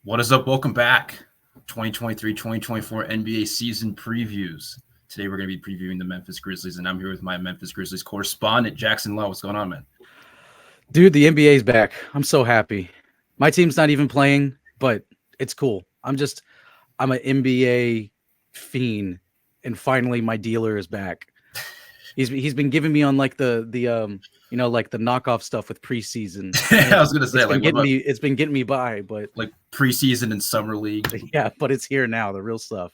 What is up? Welcome back. 2023-2024 NBA season previews. Today we're going to be previewing the Memphis Grizzlies, and I'm here with my Memphis Grizzlies correspondent, Jackson Lowe. What's going on, man? Dude, the NBA's back. I'm so happy. My team's not even playing, but it's cool. I'm an NBA fiend, and finally my dealer is back. He's been giving me on like the like the knockoff stuff with preseason. And I was going to say, like, it's been getting me by, but like preseason and summer league. Yeah, but it's here now, the real stuff.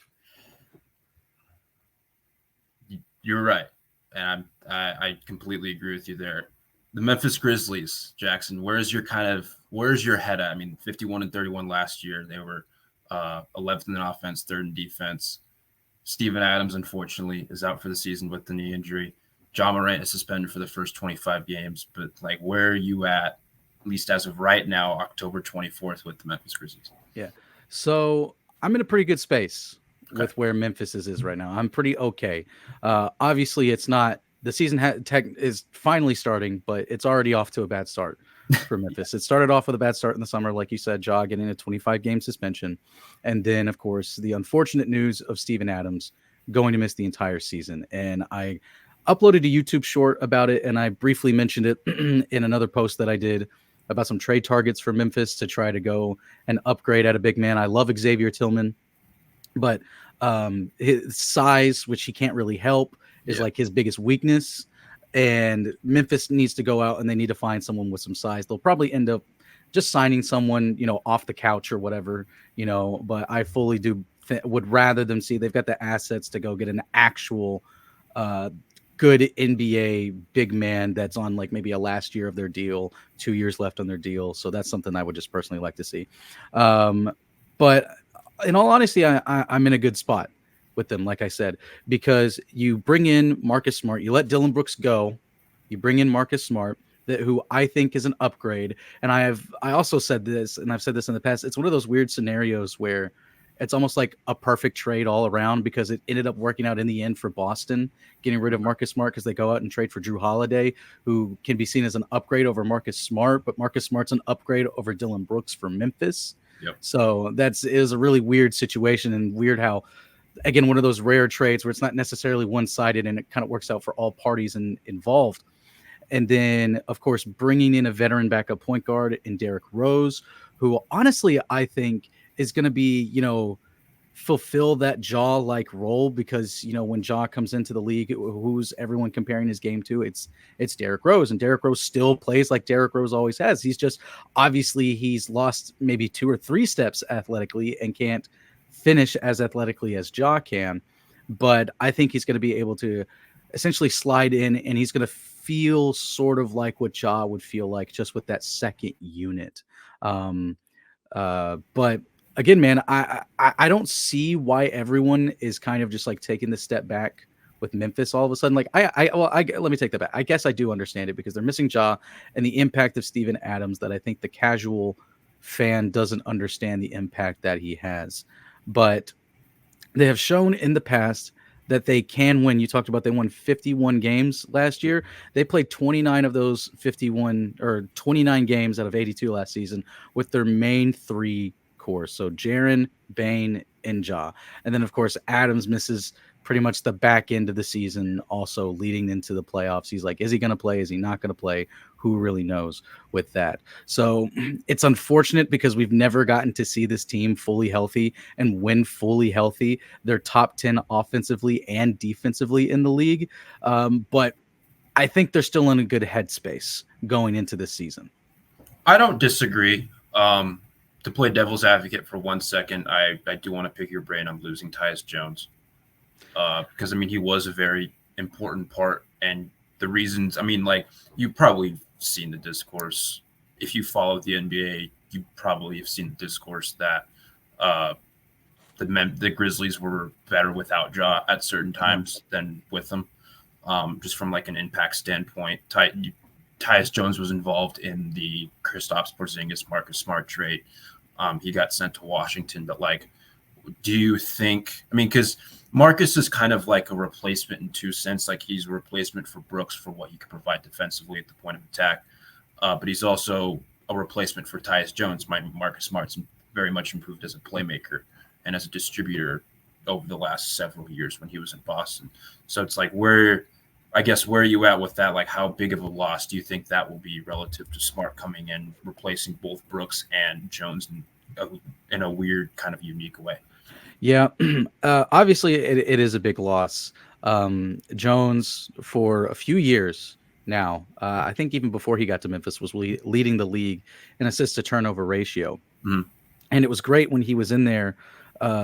You're right, and I completely agree with you there. The Memphis Grizzlies, Jackson. Where's your head at? I mean, 51-31 last year. They were 11th in offense, third in defense. Steven Adams, unfortunately, is out for the season with the knee injury. Ja Morant is suspended for the first 25 games. But, like, where are you at least as of right now, October 24th, with the Memphis Grizzlies? Yeah. So I'm in a pretty good space with where Memphis is right now. I'm pretty okay. Obviously, it's not – the season is finally starting, but it's already off to a bad start for Memphis. It started off with a bad start in the summer, like you said, Ja getting a 25-game suspension. And then, of course, the unfortunate news of Steven Adams going to miss the entire season. And I uploaded a YouTube short about it, and I briefly mentioned it in another post that I did about some trade targets for Memphis to try to go and upgrade at a big man. I love Xavier Tillman, but his size, which he can't really help, is like his biggest weakness. And Memphis needs to go out and they need to find someone with some size. They'll probably end up just signing someone, off the couch or whatever, but I fully would rather them see they've got the assets to go get an actual good NBA big man that's on like maybe a last year of their deal, 2 years left on their deal. So that's something I would just personally like to see. But in all honesty, I'm in a good spot with them, like I said, because you bring in Marcus Smart, you let Dillon Brooks go, you bring in Marcus Smart, who I think is an upgrade. And I also said this, and I've said this in the past, it's one of those weird scenarios where it's almost like a perfect trade all around, because it ended up working out in the end for Boston, getting rid of Marcus Smart because they go out and trade for Drew Holiday, who can be seen as an upgrade over Marcus Smart, but Marcus Smart's an upgrade over Dillon Brooks for Memphis. Yep. So is a really weird situation, and weird how, again, one of those rare trades where it's not necessarily one-sided and it kind of works out for all parties involved. And then, of course, bringing in a veteran backup point guard in Derrick Rose, who honestly I think is going to be, fulfill that Ja-like role, because, when Ja comes into the league, who's everyone comparing his game to? It's Derrick Rose, and Derrick Rose still plays like Derrick Rose always has. He's just, obviously he's lost maybe 2 or 3 steps athletically and can't finish as athletically as Ja can, but I think he's going to be able to essentially slide in, and he's going to feel sort of like what Ja would feel like, just with that second unit. But again, man, I don't see why everyone is kind of just like taking the step back with Memphis all of a sudden. Like let me take that back. I guess I do understand it, because they're missing Ja and the impact of Steven Adams that I think the casual fan doesn't understand the impact that he has. But they have shown in the past that they can win. You talked about they won 51 games last year. They played 29 of those 51 or 29 games out of 82 last season with their main 3 core. So Jaren, Bane, and Ja. And then, of course, Adams misses pretty much the back end of the season, also leading into the playoffs. He's like, is he going to play? Is he not going to play? Who really knows with that? So it's unfortunate, because we've never gotten to see this team fully healthy, and when fully healthy, they're top 10 offensively and defensively in the league. But I think they're still in a good headspace going into this season. I don't disagree. To play devil's advocate for 1 second, I do want to pick your brain on losing Tyus Jones. Because, I mean, he was a very important part. And the reasons, I mean, like, you probably seen the discourse. If you follow the NBA, you probably have seen the discourse that the Grizzlies were better without Ja at certain times than with them. Just from like an impact standpoint, Tyus Jones was involved in the Kristaps Porzingis Marcus Smart trade. He got sent to Washington, but like, do you think, I mean, because Marcus is kind of like a replacement in 2 sense. Like, he's a replacement for Brooks for what he could provide defensively at the point of attack. But he's also a replacement for Tyus Jones. Marcus Smart's very much improved as a playmaker and as a distributor over the last several years when he was in Boston. So it's like, where are you at with that? Like, how big of a loss do you think that will be relative to Smart coming in, replacing both Brooks and Jones in a weird kind of unique way? Yeah, obviously it is a big loss. Jones, for a few years now, I think even before he got to Memphis, was leading the league in assist to turnover ratio. Mhm. And it was great when he was in there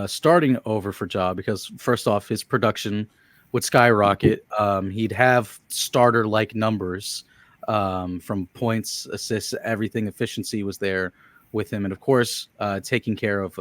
starting over for Ja, because first off, his production would skyrocket. He'd have starter like numbers from points, assists, everything. Efficiency was there with him, and of course, taking care of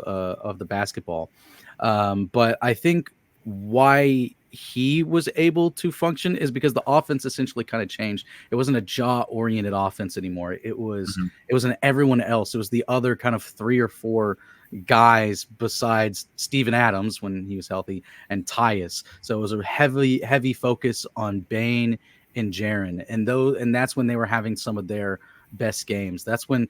the basketball. But I think why he was able to function is because the offense essentially kind of changed. It wasn't a jaw oriented offense anymore. Mhm. It was an everyone else. It was the other kind of 3 or 4 guys besides Steven Adams when he was healthy and Tyus. So it was a heavy focus on Bane and Jaren, and that's when they were having some of their best games. That's when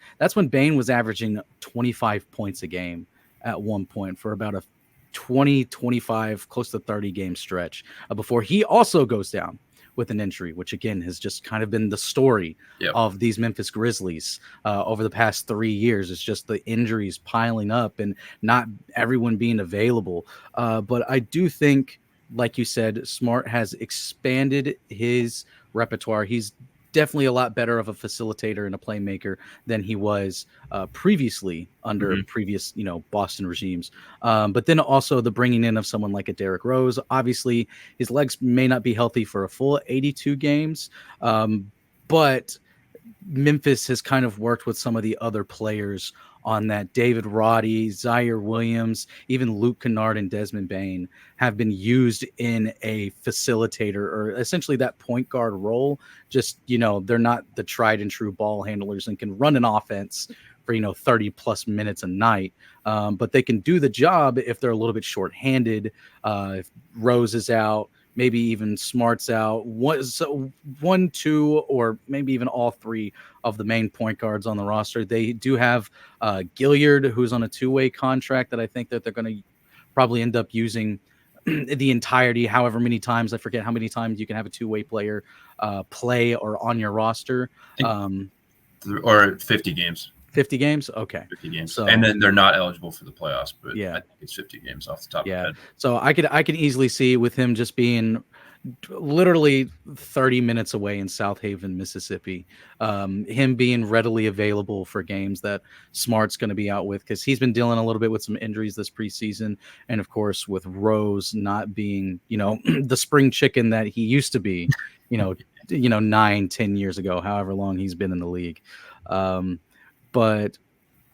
Bane was averaging 25 points a game at one point for about a 20, 25, close to 30 game stretch before he also goes down with an injury, which again has just kind of been the story Yep. of these Memphis Grizzlies over the past 3 years. It's just the injuries piling up and not everyone being available. But I do think, like you said, Smart has expanded his repertoire. He's definitely a lot better of a facilitator and a playmaker than he was previously under Mhm. previous, Boston regimes. But then also the bringing in of someone like a Derrick Rose. Obviously, his legs may not be healthy for a full 82 games, but Memphis has kind of worked with some of the other players on that. David Roddy, Zaire Williams, even Luke Kennard and Desmond Bane have been used in a facilitator or essentially that point guard role. Just, they're not the tried and true ball handlers and can run an offense for, 30 plus minutes a night. But they can do the job if they're a little bit shorthanded. If Rose is out, maybe even Smart's out, one, two, or maybe even all three of the main point guards on the roster. They do have Gilliard, who's on a 2-way contract that I think that they're going to probably end up using the entirety, however many times. I forget how many times you can have a 2-way player play or on your roster. Or 50 games. 50 games? Okay. 50 games. So, and then they're not eligible for the playoffs, but yeah. I think it's 50 games off the top of my head. So I could easily see with him just being literally 30 minutes away in South Haven, Mississippi, him being readily available for games that Smart's going to be out with, because he's been dealing a little bit with some injuries this preseason. And of course, with Rose not being, the spring chicken that he used to be, 9-10 years ago, however long he's been in the league. But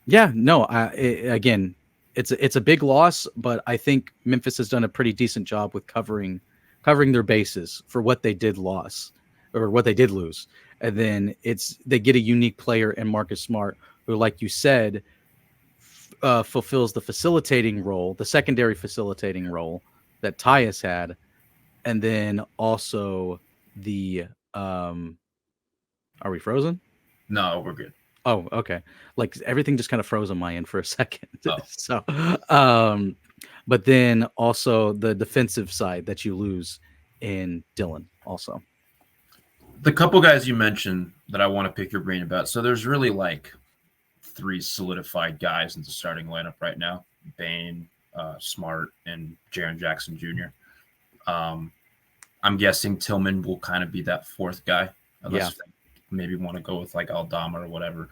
yeah, no, again, it's a big loss, but I think Memphis has done a pretty decent job with covering their bases for what they did lose. And then they get a unique player in Marcus Smart, who, like you said, fulfills the facilitating role, the secondary facilitating role that Tyus had, and then also the are we frozen? No, we're good. Oh, okay. Like everything just kind of froze on my end for a second. Oh. So, but then also the defensive side that you lose in Dylan also. The couple guys you mentioned that I want to pick your brain about. So there's really like 3 solidified guys in the starting lineup right now: Bane, Smart, and Jaren Jackson Jr. I'm guessing Tillman will kind of be that 4th guy, unless maybe want to go with like Aldama or whatever.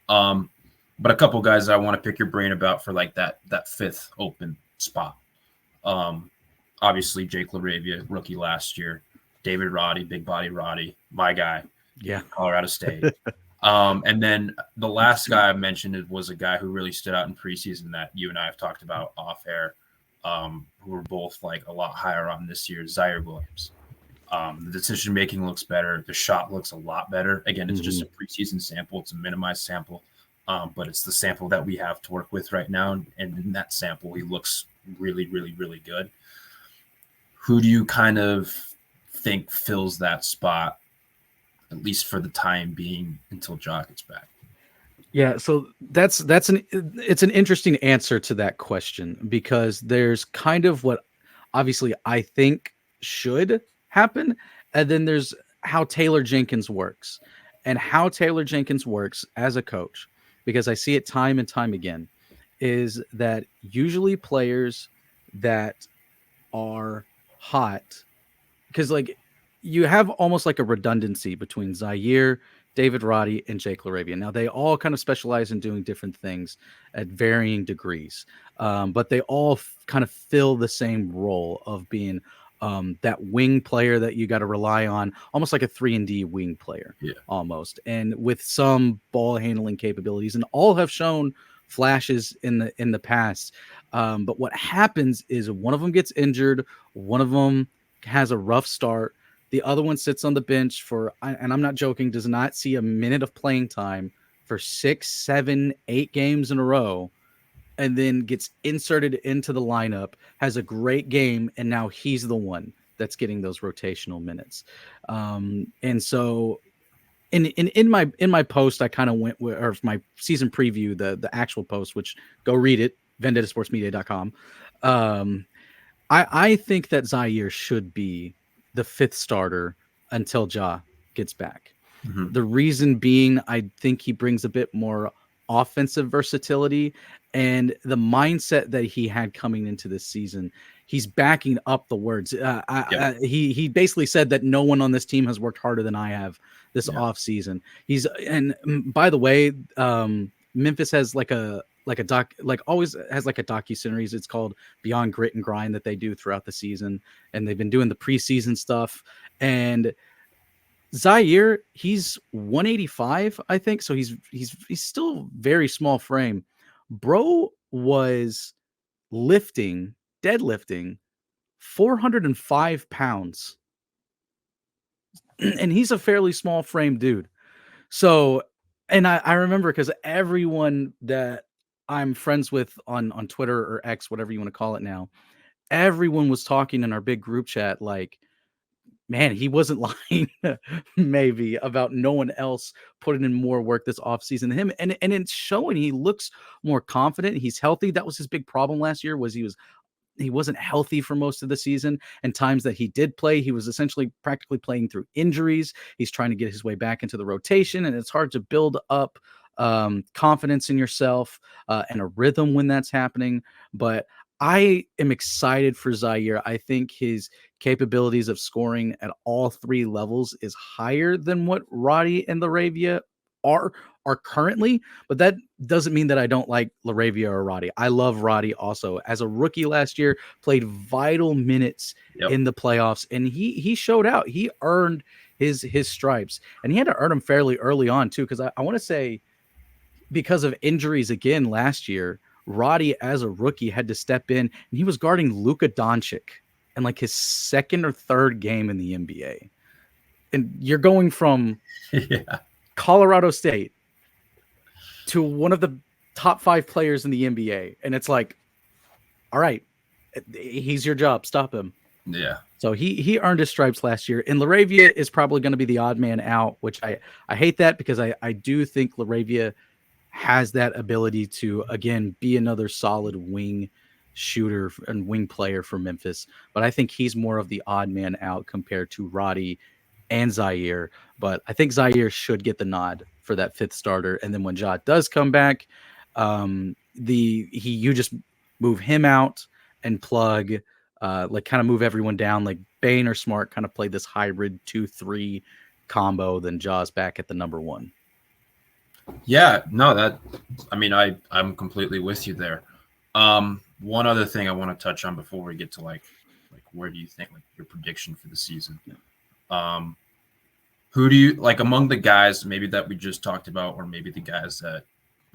But a couple guys I want to pick your brain about for like that 5th open spot. Obviously Jake LaRavia, rookie last year. David Roddy, big body Roddy, my guy. Yeah, Colorado State. And then the last guy I mentioned was a guy who really stood out in preseason that you and I have talked about off air, who were both like a lot higher on this year, Zaire Williams. The decision making looks better. The shot looks a lot better. Again, it's just a preseason sample. It's a minimized sample, but it's the sample that we have to work with right now. And in that sample, he looks really, really, really good. Who do you kind of think fills that spot, at least for the time being, until Ja gets back? Yeah, so it's an interesting answer to that question because there's kind of what obviously I think should happen, and then there's how Taylor Jenkins works. And how Taylor Jenkins works as a coach, because I see it time and time again, is that usually players that are hot, because like you have almost like a redundancy between Zaire, David Roddy, and Jake LaRavia. Now they all kind of specialize in doing different things at varying degrees, but they all kind of fill the same role of being that wing player that you got to rely on, almost like a 3-and-D wing player, Yeah. almost, and with some ball handling capabilities, and all have shown flashes in the past. But what happens is one of them gets injured, one of them has a rough start. The other one sits on the bench for, and I'm not joking, does not see a minute of playing time for 6, 7, 8 games in a row, and then gets inserted into the lineup, has a great game, and now he's the one that's getting those rotational minutes. And so in my post, I kind of went with, or my season preview, the actual post, which go read it, vendettasportsmedia.com. I think that Zaire should be the 5th starter until Ja gets back. Mm-hmm. The reason being, I think he brings a bit more offensive versatility, and the mindset that he had coming into this season. He's backing up the words. He basically said that no one on this team has worked harder than I have this off season. And by the way, Memphis has like a doc, like always has like a docu-series. It's called Beyond Grit and Grind that they do throughout the season, and they've been doing the preseason stuff. And Zaire, he's 185, I think, so he's still very small frame. Bro was deadlifting 405 pounds, and he's a fairly small frame dude. So, and I remember because everyone that I'm friends with on Twitter or X, whatever you want to call it now, everyone was talking in our big group chat like, man, he wasn't lying maybe about no one else putting in more work this offseason than him. And it's showing. He looks more confident. He's healthy. That was his big problem last year, was he wasn't healthy for most of the season, and times that he did play, he was essentially practically playing through injuries. He's trying to get his way back into the rotation, and it's hard to build up confidence in yourself and a rhythm when that's happening. But I am excited for Zaire. I think his capabilities of scoring at all 3 levels is higher than what Roddy and LaRavia are currently, but that doesn't mean that I don't like LaRavia or Roddy. I love Roddy also. As a rookie last year, played vital minutes in the playoffs, and he showed out. He earned his stripes, and he had to earn them fairly early on too, because I want to say, because of injuries again last year, Roddy as a rookie had to step in, and he was guarding Luka Doncic in like his 2nd or 3rd game in the NBA. And you're going from Colorado State to one of the top 5 players in the NBA. And it's like, all right, he's your job. Stop him. Yeah. So he earned his stripes last year. And LaRavia is probably going to be the odd man out, which I hate that, because I do think LaRavia has that ability to, again, be another solid wing shooter and wing player for Memphis. But I think he's more of the odd man out compared to Roddy and Zaire. But I think Zaire should get the nod for that 5th starter. And then when Ja does come back, you just move him out and plug, like kind of move everyone down. Like Bane or Smart kind of played this hybrid 2-3 combo. Then Ja's back at the number 1. Yeah, no, I'm completely with you there. One other thing I want to touch on before we get to like where do you think, like, your prediction for the season? Who do you like among the guys maybe that we just talked about, or maybe the guys that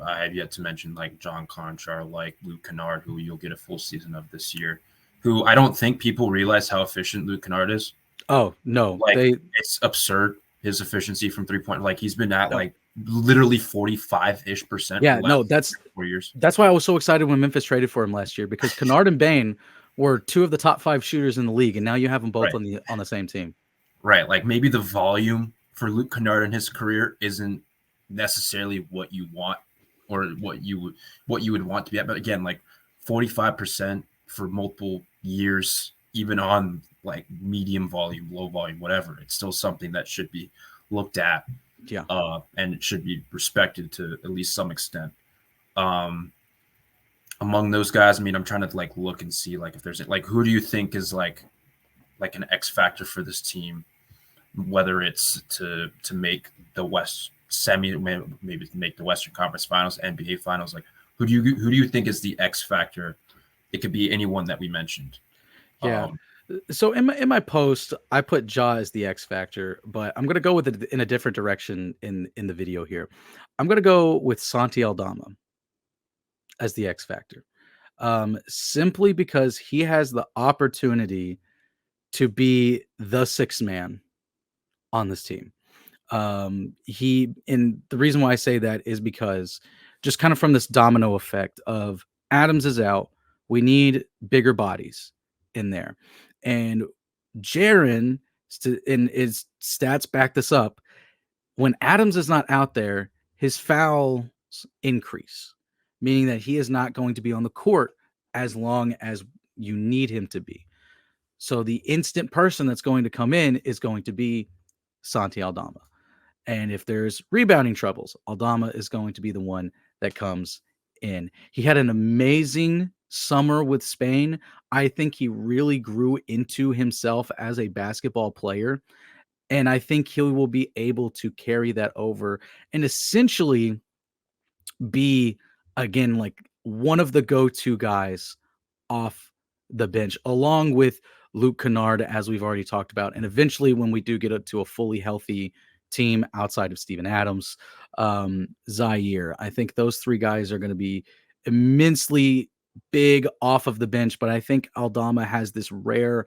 I have yet to mention, like John Conchar, like Luke Kennard, who you'll get a full season of this year, who I don't think people realize how efficient Luke Kennard is. Oh, no. Like, it's absurd, his efficiency from 3-point. Like, he's been at like literally 45-ish%. Yeah, no, that's 4 years. That's why I was so excited when Memphis traded for him last year, because Kennard and Bane were 2 of the top 5 shooters in the league, and now you have them both on the same team. Right. Like, maybe the volume for Luke Kennard in his career isn't necessarily what you want or what you would want to be at. But again, like 45% for multiple years, even on like medium volume, low volume, whatever, it's still something that should be looked at. Yeah. And it should be respected to at least some extent. Among those guys, I mean, I'm trying to like look and see like if there's like who do you think is like an X factor for this team, whether it's to make the West semi, maybe make the Western Conference Finals, NBA Finals. Like who do you think is the X factor? It could be anyone that we mentioned. Yeah. So in my post, I put Ja as the X factor, but I'm gonna go with it in a different direction in the video here. I'm gonna go with Santi Aldama as the X factor, simply because he has the opportunity to be the sixth man on this team. And the reason why I say that is because just kind of from this domino effect of Adams is out, we need bigger bodies in there, and Jaren, and his stats back this up. When Adams is not out there, his fouls increase, meaning that he is not going to be on the court as long as you need him to be. So the instant person that's going to come in is going to be Santi Aldama. And if there's rebounding troubles, Aldama is going to be the one that comes in. He had an amazing summer with Spain. I think he really grew into himself as a basketball player. And I think he will be able to carry that over and essentially be, again, like one of the go-to guys off the bench, along with Luke Kennard, as we've already talked about. And eventually, when we do get to a fully healthy team outside of Steven Adams, Zaire, I think those three guys are going to be immensely big off of the bench. But I think Aldama has this rare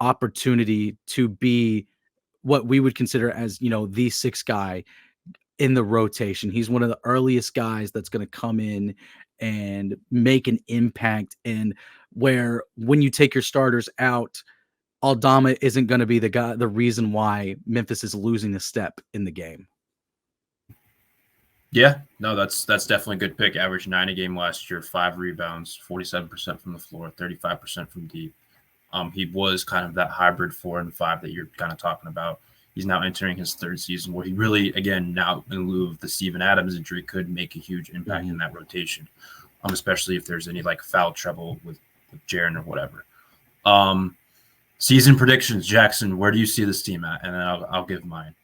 opportunity to be what we would consider as, the sixth guy in the rotation. He's one of the earliest guys that's going to come in and make an impact, and where when you take your starters out, Aldama isn't going to be the reason why Memphis is losing a step in the game. Yeah, no, that's definitely a good pick. Averaged 9 a game last year, 5 rebounds, 47% from the floor, 35% from deep. He was kind of that hybrid 4 and 5 that you're kind of talking about. He's now entering his third season where he really, again, now in lieu of the Steven Adams injury, could make a huge impact in that rotation, especially if there's any like foul trouble with Jaren or whatever. Season predictions, Jackson, where do you see this team at? And then I'll give mine.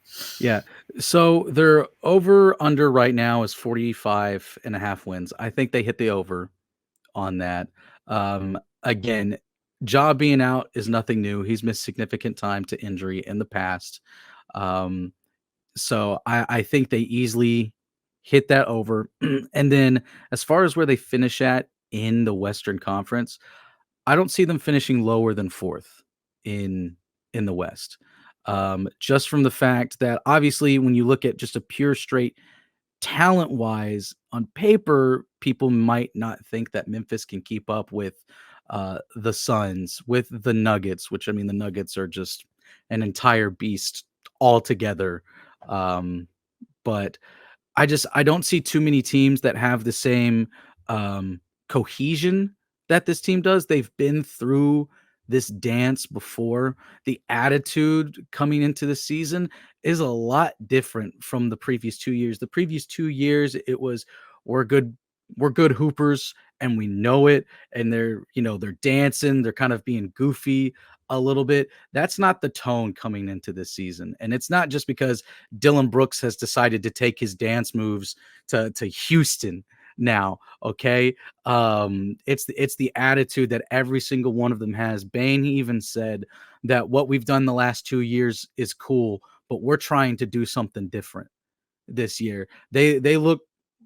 Yeah. So their over under right now is 45.5 wins. I think they hit the over on that. Again, Ja being out is nothing new. He's missed significant time to injury in the past. So I think they easily hit that over. And then as far as where they finish at in the Western Conference, I don't see them finishing lower than 4th in the West. Just from the fact that obviously when you look at just a pure straight talent wise on paper, people might not think that Memphis can keep up with the Suns, with the Nuggets, which I mean, the Nuggets are just an entire beast altogether. But I don't see too many teams that have the same cohesion that this team does. They've been through this dance before. The attitude coming into the season is a lot different from the previous 2 years. The previous 2 years, it was we're good hoopers and we know it, and they're dancing, they're kind of being goofy a little bit. That's not the tone coming into this season. And it's not just because Dylan Brooks has decided to take his dance moves to Houston now. Okay. It's the attitude that every single one of them has. Bane even said that what we've done the last 2 years is cool, but we're trying to do something different this year. They look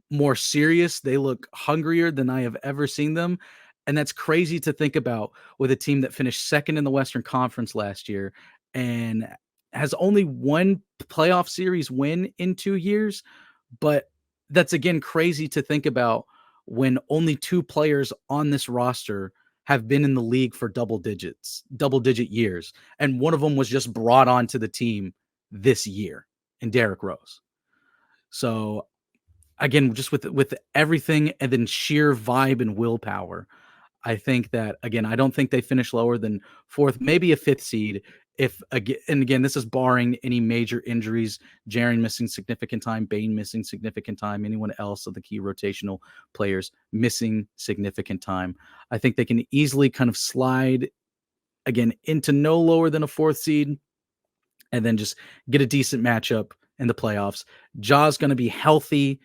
more serious. They look hungrier than I have ever seen them. And that's crazy to think about with a team that finished second in the Western Conference last year and has only one playoff series win in 2 years. But that's, again, crazy to think about when only 2 players on this roster have been in the league for double-digit years. And one of them was just brought onto the team this year in Derrick Rose. So again, just with everything and then sheer vibe and willpower, I think that again, I don't think they finish lower than fourth, maybe a fifth seed. If again, and again, this is barring any major injuries, Jaren missing significant time, Bane missing significant time, anyone else of the key rotational players missing significant time. I think they can easily kind of slide again into no lower than a fourth seed and then just get a decent matchup in the playoffs. Ja's going to be healthy,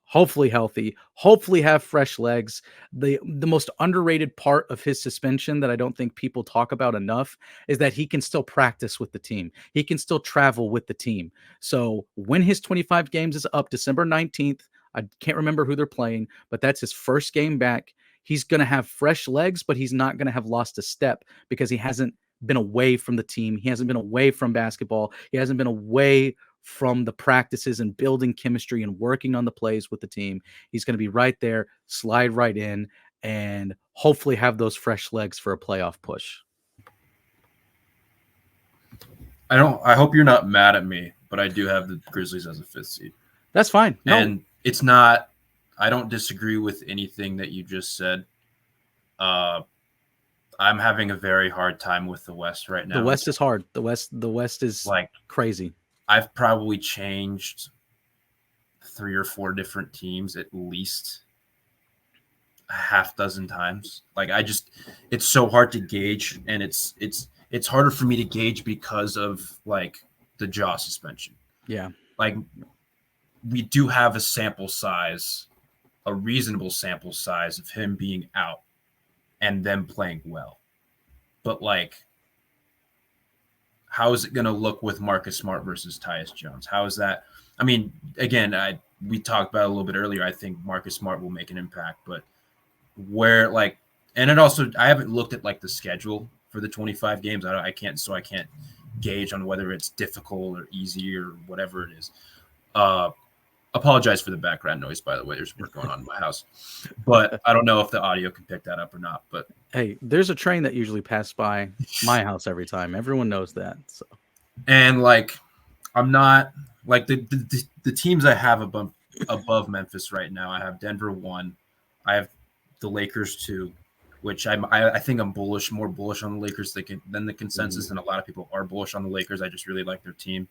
hopefully have fresh legs. The most underrated part of his suspension that I don't think people talk about enough is that he can still practice with the team. He can still travel with the team. So when his 25 games is up December 19th, I can't remember who they're playing, but that's his first game back. He's going to have fresh legs, but he's not going to have lost a step because he hasn't been away from the team. He hasn't been away from basketball. He hasn't been away from the practices and building chemistry and working on the plays with the team. He's going to be right there, slide right in, and hopefully have those fresh legs for a playoff push. I hope you're not mad at me, but I do have the Grizzlies as a fifth seed. That's fine. No. And it's not, I don't disagree with anything that you just said. I'm having a very hard time with the West right now. The West is hard. The West is like crazy. I've probably changed 3 or 4 different teams at least a half dozen times. Like it's so hard to gauge, and it's harder for me to gauge because of like the Ja suspension. Yeah. Like we do have a sample size, a reasonable sample size of him being out and them playing well. But like, how is it going to look with Marcus Smart versus Tyus Jones? How is that? I mean, again, we talked about it a little bit earlier. I think Marcus Smart will make an impact, but where like, and it also, I haven't looked at like the schedule for the 25 games. I can't gauge on whether it's difficult or easy or whatever it is. Apologize for the background noise, by the way. There's work going on in my house, but I don't know if the audio can pick that up or not. But hey, there's a train that usually passes by my house every time. Everyone knows that. So, and like, I'm not like the teams I have above Memphis right now. I have Denver 1. I have the Lakers 2, which I think I'm more bullish on the Lakers than the consensus, and a lot of people are bullish on the Lakers. I just really like their team.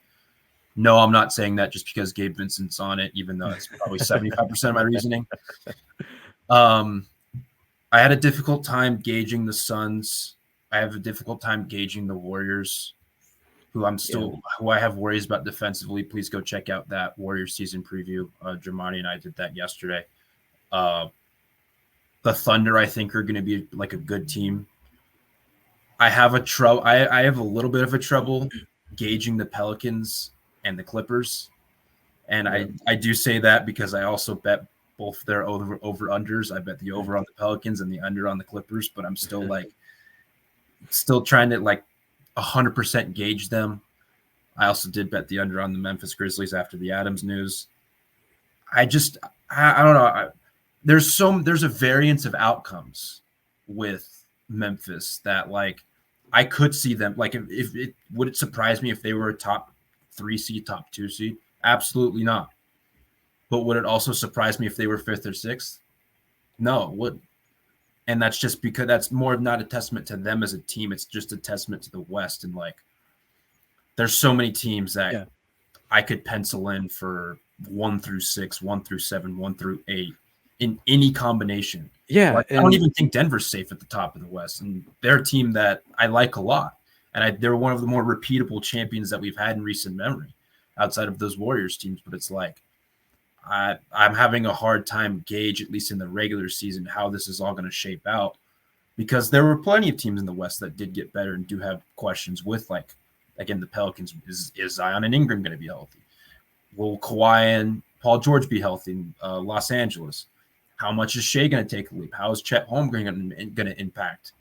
No, I'm not saying that just because Gabe Vincent's on it, even though it's probably 75% of my reasoning. I had a difficult time gauging the Suns. I have a difficult time gauging the Warriors, who I have worries about defensively. Please go check out that Warriors season preview. Germani and I did that yesterday. The Thunder, I think, are going to be like a good team. I have I have a little bit of a trouble gauging the Pelicans and the Clippers. And I do say that because I also bet both their over-unders. I bet the over on the Pelicans and the under on the Clippers, but I'm still trying to like 100% gauge them. I also did bet the under on the Memphis Grizzlies after the Adams news. I don't know. There's a variance of outcomes with Memphis that like I could see them like if it would it surprise me if they were a top 3 seed, top 2 seed? Absolutely not. But would it also surprise me if they were 5th or 6th? No, it wouldn't. And that's just because that's more not a testament to them as a team. It's just a testament to the West. And like, there's so many teams that I could pencil in for 1 through 6, 1 through 7, 1 through 8 in any combination. Yeah. Like, I don't even think Denver's safe at the top of the West. And they're a team that I like a lot. And they're one of the more repeatable champions that we've had in recent memory outside of those Warriors teams. But it's like, I'm having a hard time gauge, at least in the regular season, how this is all going to shape out, because there were plenty of teams in the West that did get better and do have questions with, like, again, the Pelicans. Is Zion and Ingram going to be healthy? Will Kawhi and Paul George be healthy in Los Angeles? How much is Shea going to take a leap? How is Chet Holmgren going to impact?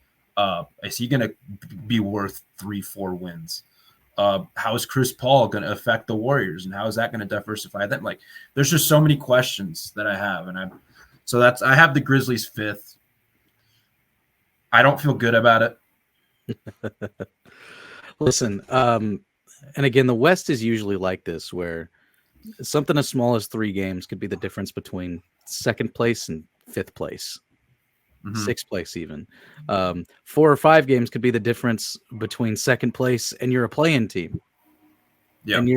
Is he going to be worth 3-4 wins? How is Chris Paul going to affect the Warriors, and how is that going to diversify them? Like, there's just so many questions that I have, and I have the Grizzlies 5th. I don't feel good about it. Listen, and again, the West is usually like this, where Something as small as 3 games could be the difference between second place and fifth place, sixth place even. 4 or 5 games could be the difference between second place and you're a play-in team. Yeah. And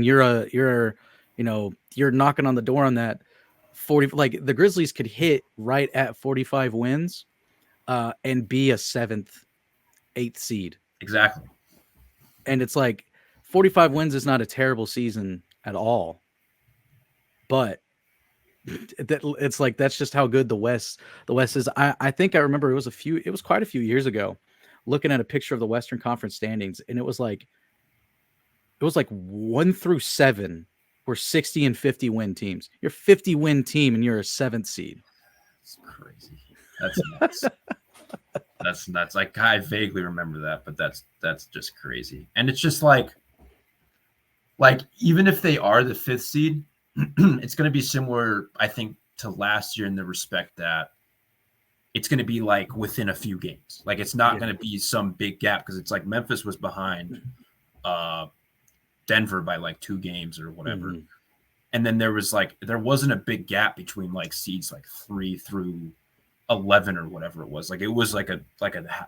you're knocking on the door on that 40. Like the Grizzlies could hit right at 45 wins and be a 7th, 8th seed. Exactly. And it's like 45 wins is not a terrible season at all. But it's like that's just how good the West is. I think I remember it was quite a few years ago looking at a picture of the Western Conference standings, and it was like 1 through 7 were 60 and 50 win teams. You're a 50 win team and you're a 7th seed. That's crazy. That's nuts. That's nuts. Like I vaguely remember that, but that's just crazy. And it's just like even if they are the 5th seed, it's going to be similar, I think, to last year in the respect that it's going to be like within a few games. Like it's not going to be some big gap because it's like Memphis was behind Denver by like 2 games or whatever. Mm-hmm. And then there wasn't a big gap between like seeds like 3 through 11 or whatever it was. Like it was like a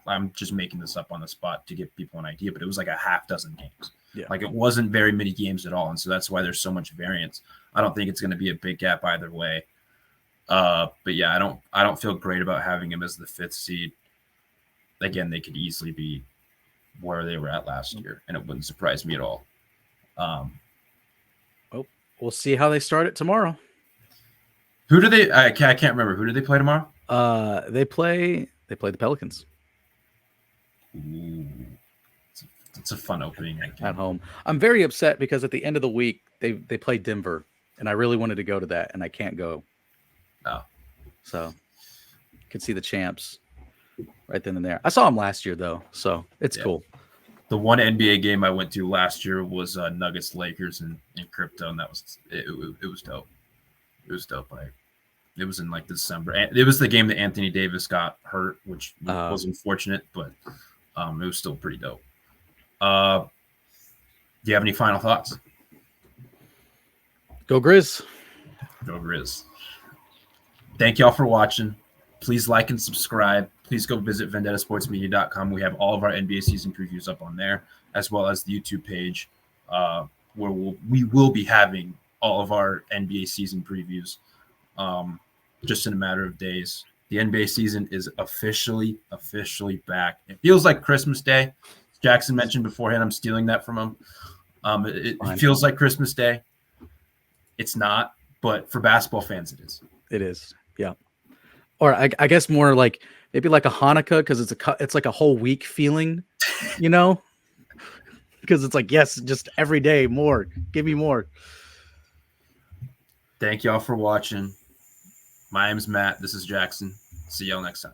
I'm just making this up on the spot to give people an idea, but it was like a half dozen games. Yeah. Like it wasn't very many games at all. And so that's why there's so much variance. I don't think it's going to be a big gap either way. But yeah, I don't feel great about having him as the 5th seed. Again, they could easily be where they were at last year, and it wouldn't surprise me at all. We'll see how they start it tomorrow. Who do they? I can't remember. Who do they play tomorrow? They play the Pelicans. Ooh, it's a fun opening at home. I'm very upset because at the end of the week they play Denver, and I really wanted to go to that, and I can't go. Oh, so could see the champs right then and there. I saw them last year though, so it's cool. The one NBA game I went to last year was Nuggets Lakers in crypto, and that was it was dope. It was dope. It was in like December. It was the game that Anthony Davis got hurt, which was unfortunate, but it was still pretty dope. Do you have any final thoughts? Go Grizz. Go Grizz. Thank y'all for watching. Please like and subscribe. Please go visit vendettasportsmedia.com. We have all of our NBA season previews up on there, as well as the YouTube page, where we will be having all of our NBA season previews just in a matter of days. The NBA season is officially back. It feels like Christmas Day. Jackson mentioned beforehand, I'm stealing that from him. It feels like Christmas Day. It's not, but for basketball fans, it is. It is, yeah. Or I guess more like maybe like a Hanukkah because it's like a whole week feeling, you know? Because it's like, yes, just every day more. Give me more. Thank y'all for watching. My name's Matt. This is Jackson. See y'all next time.